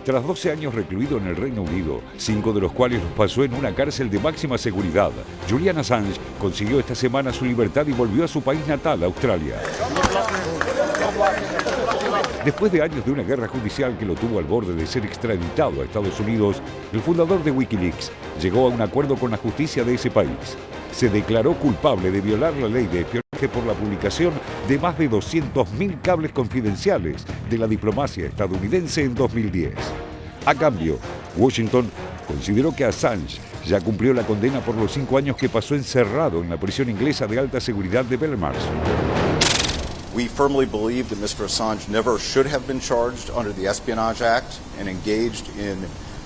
Tras 12 años recluido en el Reino Unido, 5 de los cuales los pasó en una cárcel de máxima seguridad, Julian Assange consiguió esta semana su libertad y volvió a su país natal, Australia. Después de años de una guerra judicial que lo tuvo al borde de ser extraditado a Estados Unidos, el fundador de Wikileaks llegó a un acuerdo con la justicia de ese país. Se declaró culpable de violar la ley de espionaje por la publicación de más de 200.000 cables confidenciales de la diplomacia estadounidense en 2010. A cambio, Washington consideró que Assange ya cumplió la condena por los 5 años que pasó encerrado en la prisión inglesa de alta seguridad de Belmarsh. We firmly believe that Mr. Assange never should have been charged under the Espionage Act and engaged in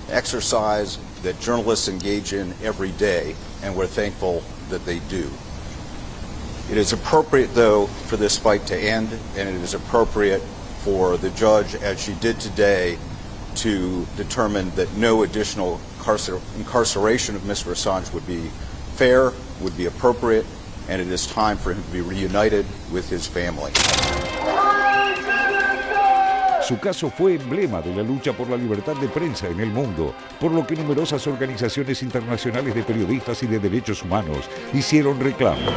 exercise that journalists engage in every day, and we're thankful that they do. It is appropriate, though, for this fight to end, and it is appropriate for the judge, as she did today, to determine that no additional incarceration of Mr. Assange would be fair, would be appropriate, and it is time for him to be reunited with his family. Su caso fue emblema de la lucha por la libertad de prensa en el mundo, por lo que numerosas organizaciones internacionales de periodistas y de derechos humanos hicieron reclamos.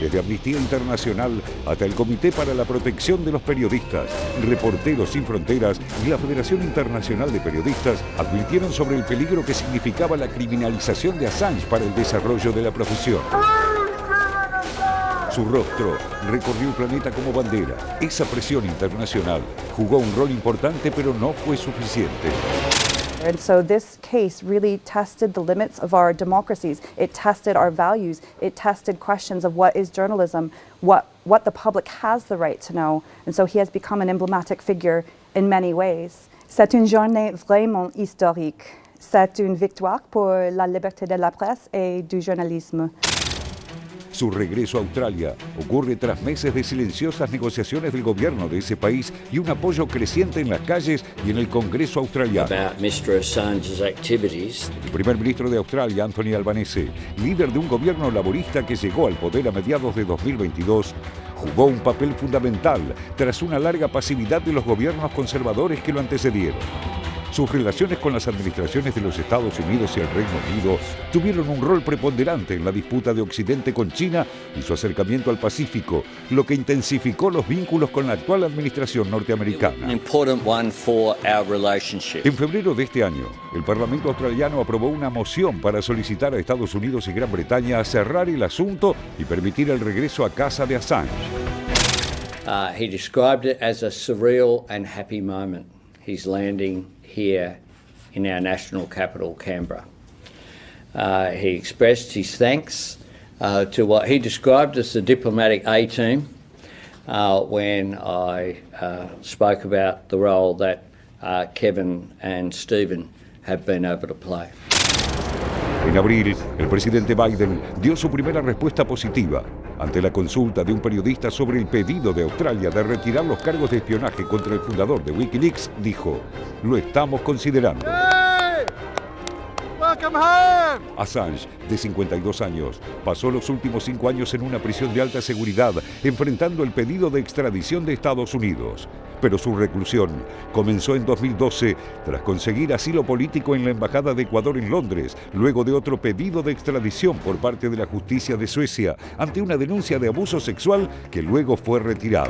Desde Amnistía Internacional hasta el Comité para la Protección de los Periodistas, Reporteros Sin Fronteras y la Federación Internacional de Periodistas advirtieron sobre el peligro que significaba la criminalización de Assange para el desarrollo de la profesión. Su rostro recorrió el planeta como bandera. Esa presión internacional jugó un rol importante, pero no fue suficiente. And so this case really tested the limits of our democracies. It tested our values. It tested questions of what is journalism, what the public has the right to know. And so he has become an emblematic figure in many ways. C'est une journée vraiment historique. C'est une victoire pour la liberté de la presse et du journalisme. Su regreso a Australia ocurre tras meses de silenciosas negociaciones del gobierno de ese país y un apoyo creciente en las calles y en el Congreso australiano. El primer ministro de Australia, Anthony Albanese, líder de un gobierno laborista que llegó al poder a mediados de 2022, jugó un papel fundamental tras una larga pasividad de los gobiernos conservadores que lo antecedieron. Sus relaciones con las administraciones de los Estados Unidos y el Reino Unido tuvieron un rol preponderante en la disputa de Occidente con China y su acercamiento al Pacífico, lo que intensificó los vínculos con la actual administración norteamericana. En febrero de este año, el Parlamento australiano aprobó una moción para solicitar a Estados Unidos y Gran Bretaña a cerrar el asunto y permitir el regreso a casa de Assange. He described it as a surreal and happy moment. He's landing here in our national capital, Canberra. He expressed his thanks to what he described as the diplomatic A-team when I spoke about the role that Kevin and Stephen have been able to play. En abril, el presidente Biden dio su primera respuesta positiva ante la consulta de un periodista sobre el pedido de Australia de retirar los cargos de espionaje contra el fundador de Wikileaks. Dijo: "Lo estamos considerando". Assange, de 52 años, pasó los últimos 5 años en una prisión de alta seguridad, enfrentando el pedido de extradición de Estados Unidos. Pero su reclusión comenzó en 2012 tras conseguir asilo político en la Embajada de Ecuador en Londres, luego de otro pedido de extradición por parte de la justicia de Suecia ante una denuncia de abuso sexual que luego fue retirada.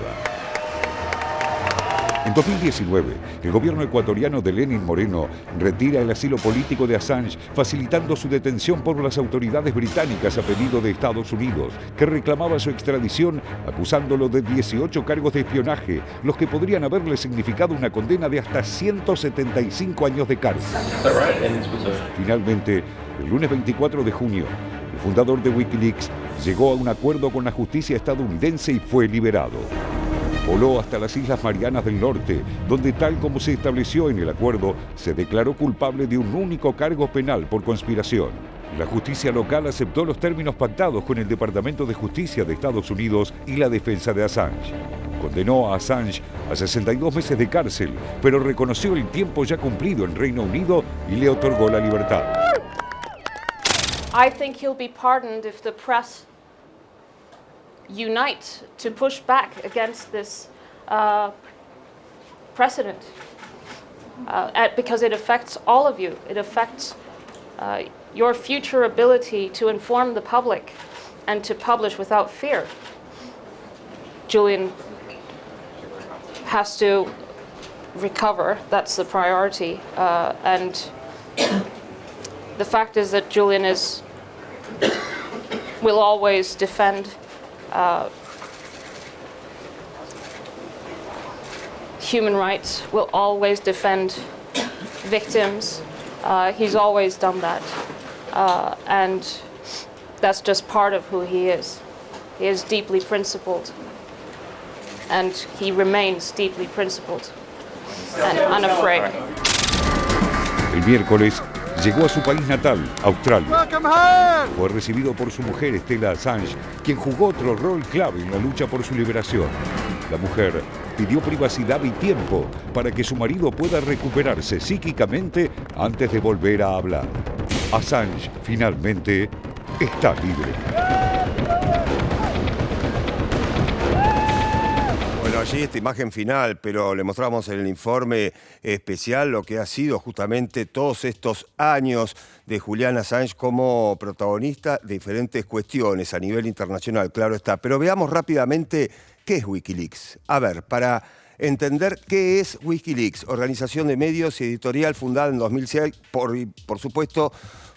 En 2019, el gobierno ecuatoriano de Lenín Moreno retira el asilo político de Assange, facilitando su detención por las autoridades británicas a pedido de Estados Unidos, que reclamaba su extradición acusándolo de 18 cargos de espionaje, los que podrían haberle significado una condena de hasta 175 años de cárcel. Finalmente, el lunes 24 de junio, el fundador de Wikileaks llegó a un acuerdo con la justicia estadounidense y fue liberado. Voló hasta las Islas Marianas del Norte, donde, tal como se estableció en el acuerdo, se declaró culpable de un único cargo penal por conspiración. La justicia local aceptó los términos pactados con el Departamento de Justicia de Estados Unidos y la defensa de Assange. Condenó a Assange a 62 meses de cárcel, pero reconoció el tiempo ya cumplido en Reino Unido y le otorgó la libertad. I think he'll be pardoned if the press unite to push back against this precedent. because it affects all of you. It affects your future ability to inform the public and to publish without fear. Julian has to recover. That's the priority. And the fact is that Julian will always defend human rights, will always defend victims. He's always done that. And that's just part of who he is. He is deeply principled. And he remains deeply principled and unafraid. El miércoles llegó a su país natal, Australia. Fue recibido por su mujer Stella Assange, quien jugó otro rol clave en la lucha por su liberación. La mujer pidió privacidad y tiempo para que su marido pueda recuperarse psíquicamente antes de volver a hablar. Assange finalmente está libre. Bueno, allí esta imagen final, pero le mostramos en el informe especial lo que ha sido justamente todos estos años de Julian Assange como protagonista de diferentes cuestiones a nivel internacional, claro está. Pero veamos rápidamente qué es Wikileaks. A ver, para entender qué es Wikileaks, organización de medios y editorial fundada en 2006 por supuesto,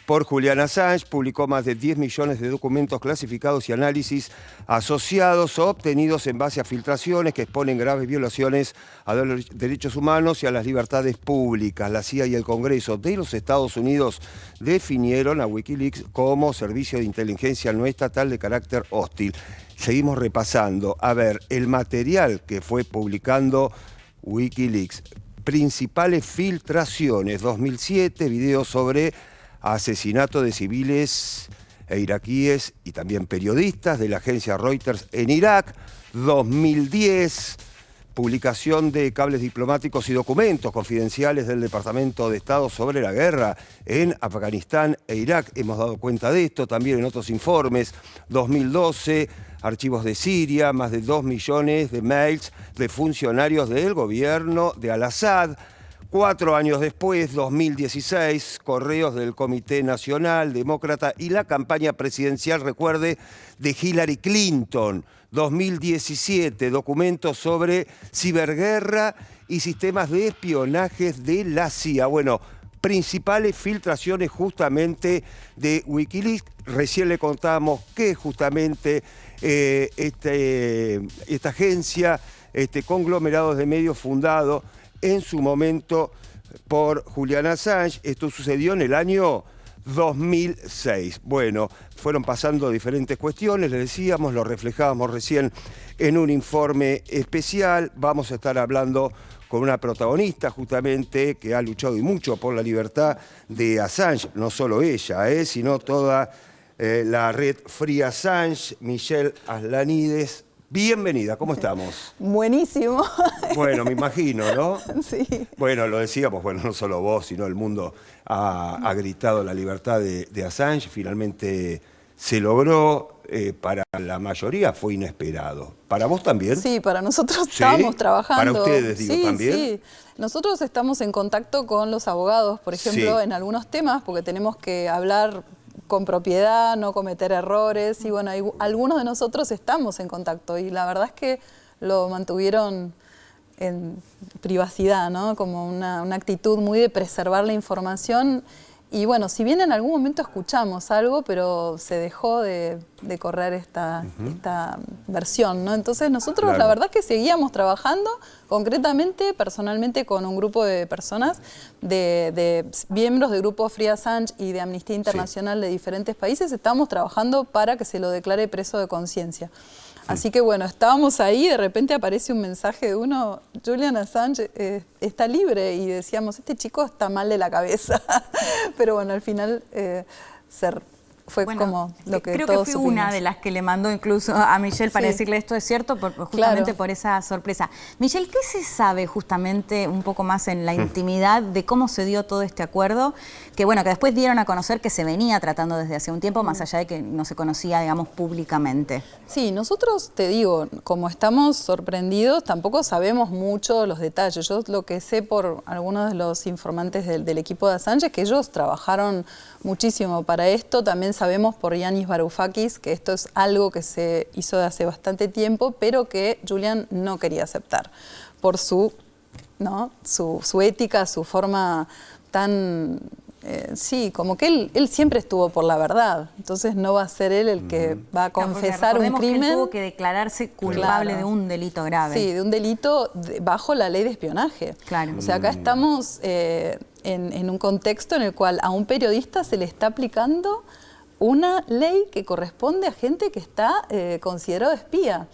por Julian Assange, publicó más de 10 millones de documentos clasificados y análisis asociados o obtenidos en base a filtraciones que exponen graves violaciones a los derechos humanos y a las libertades públicas. La CIA y el Congreso de los Estados Unidos definieron a Wikileaks como servicio de inteligencia no estatal de carácter hostil. Seguimos repasando. A ver, el material que fue publicando Wikileaks. Principales filtraciones. 2007, videos sobre asesinato de civiles iraquíes y también periodistas de la agencia Reuters en Irak. 2010, publicación de cables diplomáticos y documentos confidenciales del Departamento de Estado sobre la guerra en Afganistán e Irak. Hemos dado cuenta de esto también en otros informes. 2012, archivos de Siria, más de 2 millones de mails de funcionarios del gobierno de Al-Assad. 4 años después, 2016, correos del Comité Nacional Demócrata y la campaña presidencial, recuerde, de Hillary Clinton. 2017, documentos sobre ciberguerra y sistemas de espionaje de la CIA. Bueno, principales filtraciones justamente de Wikileaks. Recién le contamos que justamente esta agencia, este conglomerado de medios fundado en su momento por Julian Assange. Esto sucedió en el año 2006. Bueno, fueron pasando diferentes cuestiones, les decíamos, lo reflejábamos recién en un informe especial. Vamos a estar hablando con una protagonista justamente que ha luchado y mucho por la libertad de Assange, no solo ella, sino toda la red Free Assange. Michelle Aslanides, bienvenida, ¿cómo estamos? Buenísimo. Bueno, me imagino, ¿no? Sí. Bueno, lo decíamos, bueno, no solo vos, sino el mundo ha gritado la libertad de Assange. Finalmente se logró, para la mayoría fue inesperado. ¿Para vos también? Sí, para nosotros estábamos trabajando. ¿Para ustedes, digo, sí, también? Sí, nosotros estamos en contacto con los abogados, por ejemplo, Sí. en algunos temas, porque tenemos que hablar con propiedad, no cometer errores, y bueno, algunos de nosotros estamos en contacto, y la verdad es que lo mantuvieron en privacidad, ¿no? Como una actitud muy de preservar la información. Y bueno, si bien en algún momento escuchamos algo, pero se dejó de correr esta versión, ¿no? Entonces nosotros Claro. la verdad es que seguíamos trabajando, concretamente, personalmente, con un grupo de personas, de miembros del grupo Free Assange y de Amnistía Internacional de diferentes países. Estábamos trabajando para que se lo declare preso de conciencia. Así que bueno, estábamos ahí, de repente aparece un mensaje de uno, Julian Assange está libre, y decíamos, este chico está mal de la cabeza. Pero bueno, al final fue Bueno, como lo que creo todos que fui supimos. una de las que le mandó incluso a Michelle para Sí. decirle esto es cierto, justamente Claro. por esa sorpresa. Michelle, ¿qué se sabe justamente un poco más en la intimidad de cómo se dio todo este acuerdo? Que bueno, que después dieron a conocer que se venía tratando desde hace un tiempo, más allá de que no se conocía, digamos, públicamente. Sí, nosotros, te digo, como estamos sorprendidos, tampoco sabemos mucho los detalles. Yo lo que sé por algunos de los informantes del equipo de Assange es que ellos trabajaron muchísimo para esto. También sabemos por Yanis Varoufakis que esto es algo que se hizo de hace bastante tiempo, pero que Julian no quería aceptar por su ética, su forma tan... sí, como que él siempre estuvo por la verdad, entonces no va a ser él el que va a confesar un recordemos que él crimen. tuvo que declararse culpable Claro. de un delito grave. Sí, de un delito bajo la ley de espionaje. Claro. O sea, acá estamos en un contexto en el cual a un periodista se le está aplicando una ley que corresponde a gente que está considerado espía.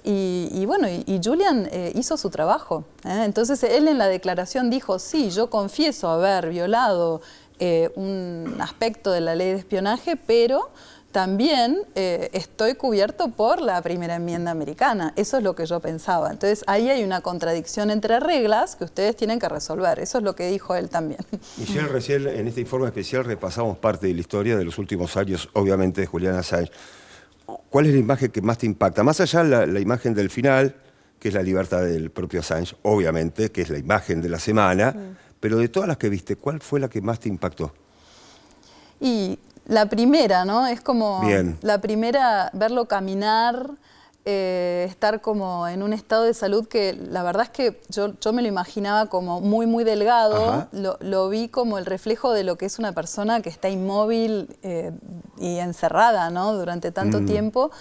Y bueno, y Julian hizo su trabajo. Entonces él en la declaración dijo, sí, yo confieso haber violado un aspecto de la ley de espionaje, pero también estoy cubierto por la primera enmienda americana. Eso es lo que yo pensaba. Entonces ahí hay una contradicción entre reglas que ustedes tienen que resolver. Eso es lo que dijo él también. Michelle, recién en este informe especial repasamos parte de la historia de los últimos años, obviamente, de Julian Assange. ¿Cuál es la imagen que más te impacta? Más allá de la imagen del final, que es la libertad del propio Assange, obviamente, que es la imagen de la semana, pero de todas las que viste, ¿cuál fue la que más te impactó? Y la primera, ¿no? Es como Bien. la primera, verlo caminar, estar como en un estado de salud que la verdad es que yo me lo imaginaba como muy, muy delgado. Lo vi como el reflejo de lo que es una persona que está inmóvil y encerrada, ¿no? Durante tanto tiempo.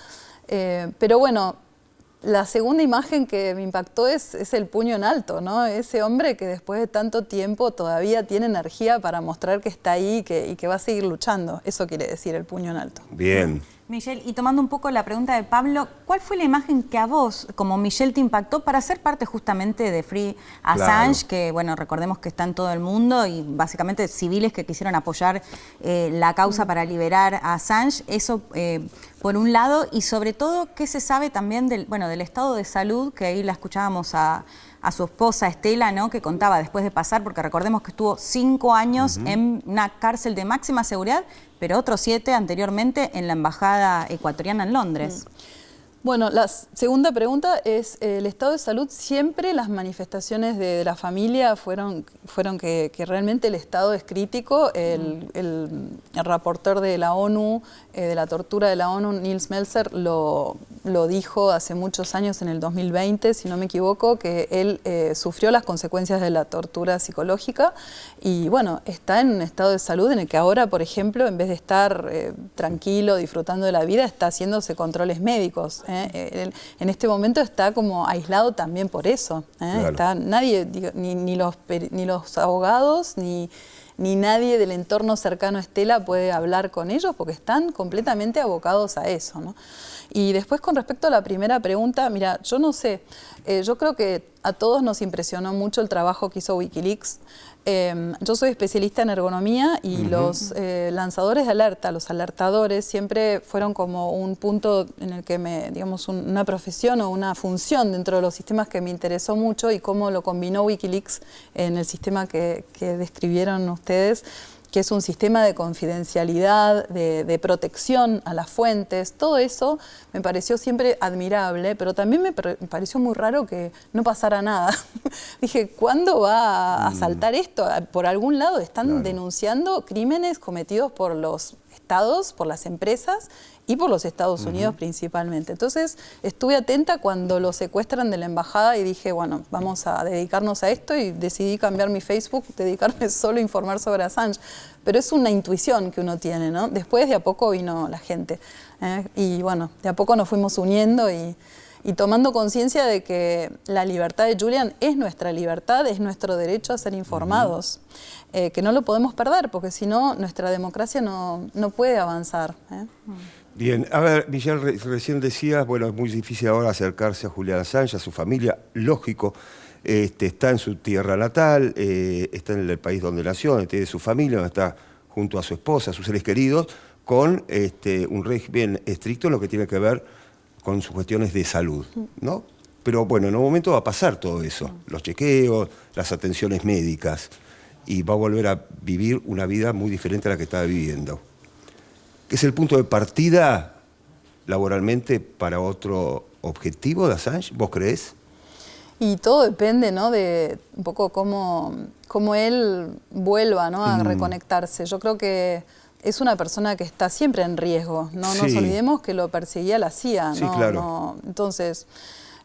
Pero bueno, la segunda imagen que me impactó es el puño en alto, ¿no? Ese hombre que después de tanto tiempo todavía tiene energía para mostrar que está ahí y que va a seguir luchando. Eso quiere decir el puño en alto. Bien. Michelle, y tomando un poco la pregunta de Pablo, ¿cuál fue la imagen que a vos, como Michelle, te impactó para ser parte justamente de Free Assange? Claro. Que, bueno, recordemos que está en todo el mundo y básicamente civiles que quisieron apoyar la causa para liberar a Assange. Eso, por un lado, y sobre todo, ¿qué se sabe también del estado de salud? Que ahí la escuchábamos a su esposa Estela, ¿no? Que contaba después de pasar, porque recordemos que estuvo 5 años en una cárcel de máxima seguridad, pero otros 7 anteriormente en la embajada ecuatoriana en Londres. Bueno, la segunda pregunta es, el estado de salud, siempre las manifestaciones de la familia fueron que realmente el estado es crítico. El reporter de la ONU, de la tortura de la ONU, Nils Melzer, lo dijo hace muchos años, en el 2020, si no me equivoco, que él sufrió las consecuencias de la tortura psicológica y bueno, está en un estado de salud en el que ahora, por ejemplo, en vez de estar tranquilo, disfrutando de la vida, está haciéndose controles médicos. Él, en este momento está como aislado también por eso. Claro. Está nadie, digo, ni los abogados, ni nadie del entorno cercano a Estela puede hablar con ellos porque están completamente abocados a eso, ¿no? Y después, con respecto a la primera pregunta, mira, yo no sé, yo creo que a todos nos impresionó mucho el trabajo que hizo Wikileaks. Yo soy especialista en ergonomía y los lanzadores de alerta, los alertadores, siempre fueron como un punto en el que digamos, una profesión o una función dentro de los sistemas que me interesó mucho, y cómo lo combinó Wikileaks en el sistema que describieron ustedes, que es un sistema de confidencialidad, de protección a las fuentes. Todo eso me pareció siempre admirable, pero también me pareció muy raro que no pasara nada. Dije, ¿cuándo va a saltar esto? Por algún lado están denunciando crímenes cometidos por los estados, por las empresas y por los Estados Unidos principalmente. Entonces estuve atenta cuando lo secuestran de la embajada y dije, bueno, vamos a dedicarnos a esto, y decidí cambiar mi Facebook, dedicarme solo a informar sobre Assange. Pero es una intuición que uno tiene, ¿no? Después de a poco vino la gente. Y bueno, de a poco nos fuimos uniendo y tomando conciencia de que la libertad de Julian es nuestra libertad, es nuestro derecho a ser informados, que no lo podemos perder, porque si no, nuestra democracia no puede avanzar. Bien, a ver, Michelle, recién decías, bueno, es muy difícil ahora acercarse a Julian Assange, a su familia, lógico, está en su tierra natal, está en el país donde nació, donde tiene su familia, donde está junto a su esposa, a sus seres queridos, con un régimen estricto en lo que tiene que ver con sus cuestiones de salud, ¿no? Pero bueno, en un momento va a pasar todo eso, los chequeos, las atenciones médicas, y va a volver a vivir una vida muy diferente a la que estaba viviendo. ¿Es el punto de partida laboralmente para otro objetivo de Assange? ¿Vos creés? Y todo depende, ¿no?, de un poco cómo él vuelva, ¿no?, a reconectarse. Yo creo que es una persona que está siempre en riesgo. No nos olvidemos que lo perseguía la CIA, ¿no? Sí, claro. No, entonces,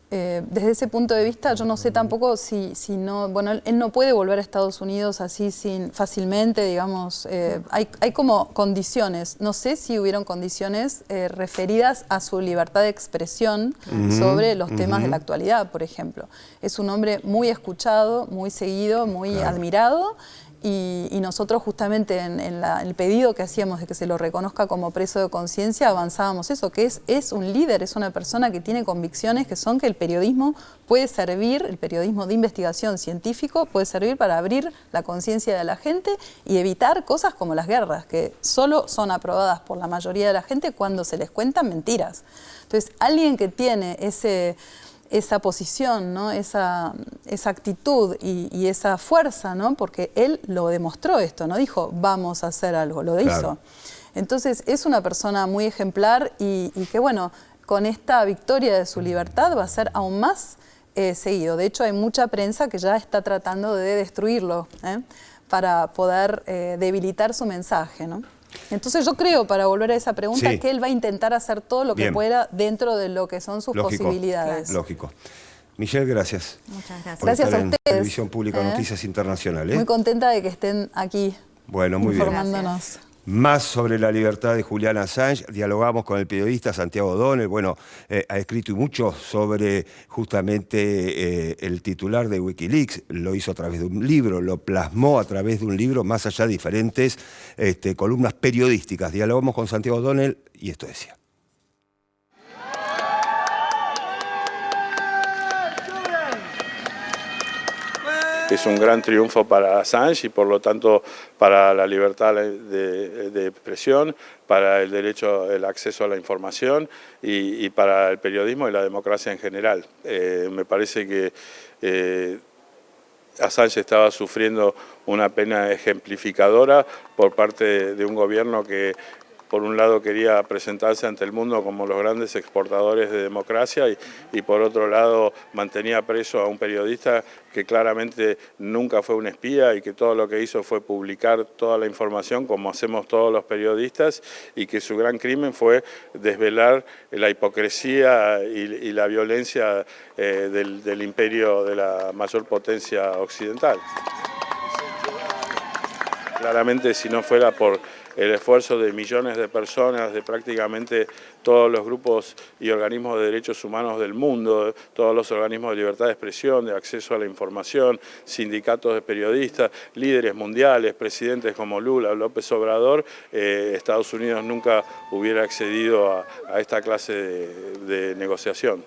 desde ese punto de vista, yo no sé tampoco si no... Bueno, él no puede volver a Estados Unidos así fácilmente, digamos. Hay como condiciones. No sé si hubieron condiciones referidas a su libertad de expresión sobre los temas de la actualidad, por ejemplo. Es un hombre muy escuchado, muy seguido, muy admirado. Y nosotros justamente en el pedido que hacíamos de que se lo reconozca como preso de conciencia, avanzábamos eso, que es un líder, es una persona que tiene convicciones que son que el periodismo puede servir, el periodismo de investigación científico puede servir para abrir la conciencia de la gente y evitar cosas como las guerras, que solo son aprobadas por la mayoría de la gente cuando se les cuentan mentiras. Entonces, alguien que tiene esa posición, ¿no?, esa actitud y esa fuerza, ¿no?, porque él lo demostró esto, no dijo vamos a hacer algo, lo hizo. Entonces es una persona muy ejemplar y que bueno, con esta victoria de su libertad va a ser aún más seguido. De hecho hay mucha prensa que ya está tratando de destruirlo, para poder debilitar su mensaje, ¿no? Entonces yo creo, para volver a esa pregunta, que él va a intentar hacer todo lo que pueda dentro de lo que son sus posibilidades. Lógico. Michelle, gracias. Muchas gracias. Por Gracias estar a en ustedes. Televisión Pública Noticias Internacionales. Muy contenta de que estén aquí informándonos. Más sobre la libertad de Julian Assange, dialogamos con el periodista Santiago O'Donnell. Bueno, ha escrito mucho sobre justamente el titular de Wikileaks, lo hizo a través de un libro, lo plasmó a través de un libro, más allá de diferentes columnas periodísticas. Dialogamos con Santiago O'Donnell y esto decía. Es un gran triunfo para Assange y por lo tanto para la libertad de expresión, para el derecho, el acceso a la información y para el periodismo y la democracia en general. Me parece que Assange estaba sufriendo una pena ejemplificadora por parte de un gobierno que por un lado quería presentarse ante el mundo como los grandes exportadores de democracia y por otro lado mantenía preso a un periodista que claramente nunca fue un espía y que todo lo que hizo fue publicar toda la información como hacemos todos los periodistas y que su gran crimen fue desvelar la hipocresía y la violencia del imperio de la mayor potencia occidental. Claramente si no fuera por el esfuerzo de millones de personas, de prácticamente todos los grupos y organismos de derechos humanos del mundo, todos los organismos de libertad de expresión, de acceso a la información, sindicatos de periodistas, líderes mundiales, presidentes como Lula, López Obrador, Estados Unidos nunca hubiera accedido a esta clase de negociación.